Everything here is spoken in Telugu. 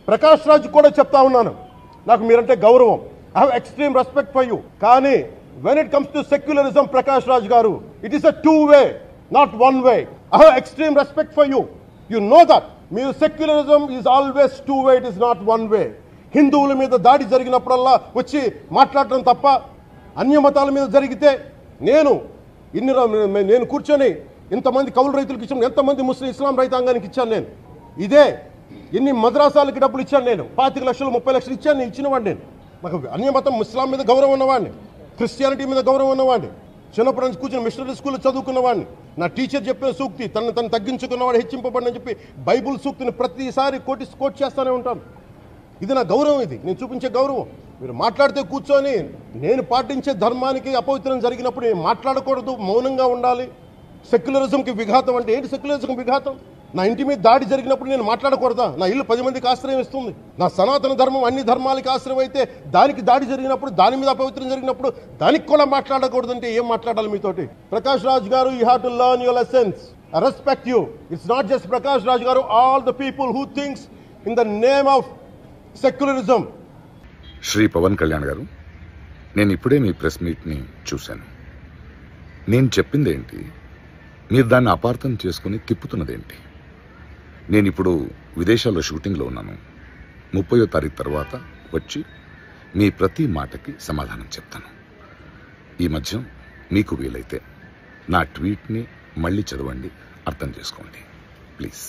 ప్రకాష్ రాజ్ కూడా చెప్తా ఉన్నాను, నాకు మీరంటే గౌరవం. I have extreme respect for you. కానీ when it comes to secularism Prakash Raj garu, it is a 2 way, not 1 way. I have extreme respect for you. You know that. మీరు secularism is always 2 way, it is not 1 way. హిందువుల మీద దాడి జరిగినప్పుడల్లా వచ్చి మాట్లాడటం తప్ప, అన్య మతాల మీద జరిగితే నేను కూర్చొని ఇంతమంది కౌలు రైతులకు ఇచ్చాను, ఎంతమంది ముస్లిం ఇస్లాం రైతాంగానికి ఇచ్చాను నేను. ఇదే ఎన్ని మద్రాసాలకి డబ్బులు ఇచ్చాను నేను, 25 లక్షలు 30 లక్షలు ఇచ్చాను, నేను ఇచ్చినవాడిని. నేను నాకు అన్యమతం ఇస్లాం మీద గౌరవం ఉన్నవాడిని, క్రిస్టియానిటీ మీద గౌరవం ఉన్నవాడిని, చిన్నప్పటి నుంచి కూర్చొని మిషనరీ స్కూల్లో చదువుకున్నవాడిని. నా టీచర్ చెప్పిన సూక్తి, తను తగ్గించుకున్నవాడు హెచ్చింపబడిని చెప్పి బైబుల్ సూక్తిని ప్రతిసారి కోట్ చేస్తూనే ఉంటాను. ఇది నా గౌరవం, ఇది నేను చూపించే గౌరవం. మీరు మాట్లాడితే కూర్చొని నేను పాటించే ధర్మానికి అపవిత్రం జరిగినప్పుడు నేను మాట్లాడకూడదు, మౌనంగా ఉండాలి. సెక్యులరిజంకి విఘాతం అంటే ఏంటి? సెక్యులరిజంకి విఘాతం నా ఇంటి మీద దాడి జరిగినప్పుడు నేను మాట్లాడకూడదా? నా ఇల్లు 10 మందికి ఆశ్రయం ఇస్తుంది. నా సనాతన ధర్మం అన్ని ధర్మాలకి ఆశ్రయం అయితే దానికి దాడి జరిగినప్పుడు, దాని మీద అపవిత్రం జరిగినప్పుడు దానికి కూడా మాట్లాడకూడదంటే ఏం మాట్లాడాలి మీతోటి? Prakash Raj garu, you have to learn your lessons. I respect you. It's not just Prakash Raj garu, all the people who thinks in the name of secularism. Shri Pawan Kalyan garu, నేను ఇప్పుడే మీ ప్రెస్ మీట్ని చూశాను. నేను చెప్పిందేంటి, మీరు దాన్ని అపార్థం చేసుకుని తిప్పుతున్నదేంటి? నేను ఇప్పుడు విదేశాల్లో షూటింగ్లో ఉన్నాను. 30వ తారీఖు తర్వాత వచ్చి మీ ప్రతి మాటకి సమాధానం చెప్తాను. ఈ మధ్య మీకు వీలైతే నా ట్వీట్ని మళ్ళీ చదవండి, అర్థం చేసుకోండి ప్లీజ్.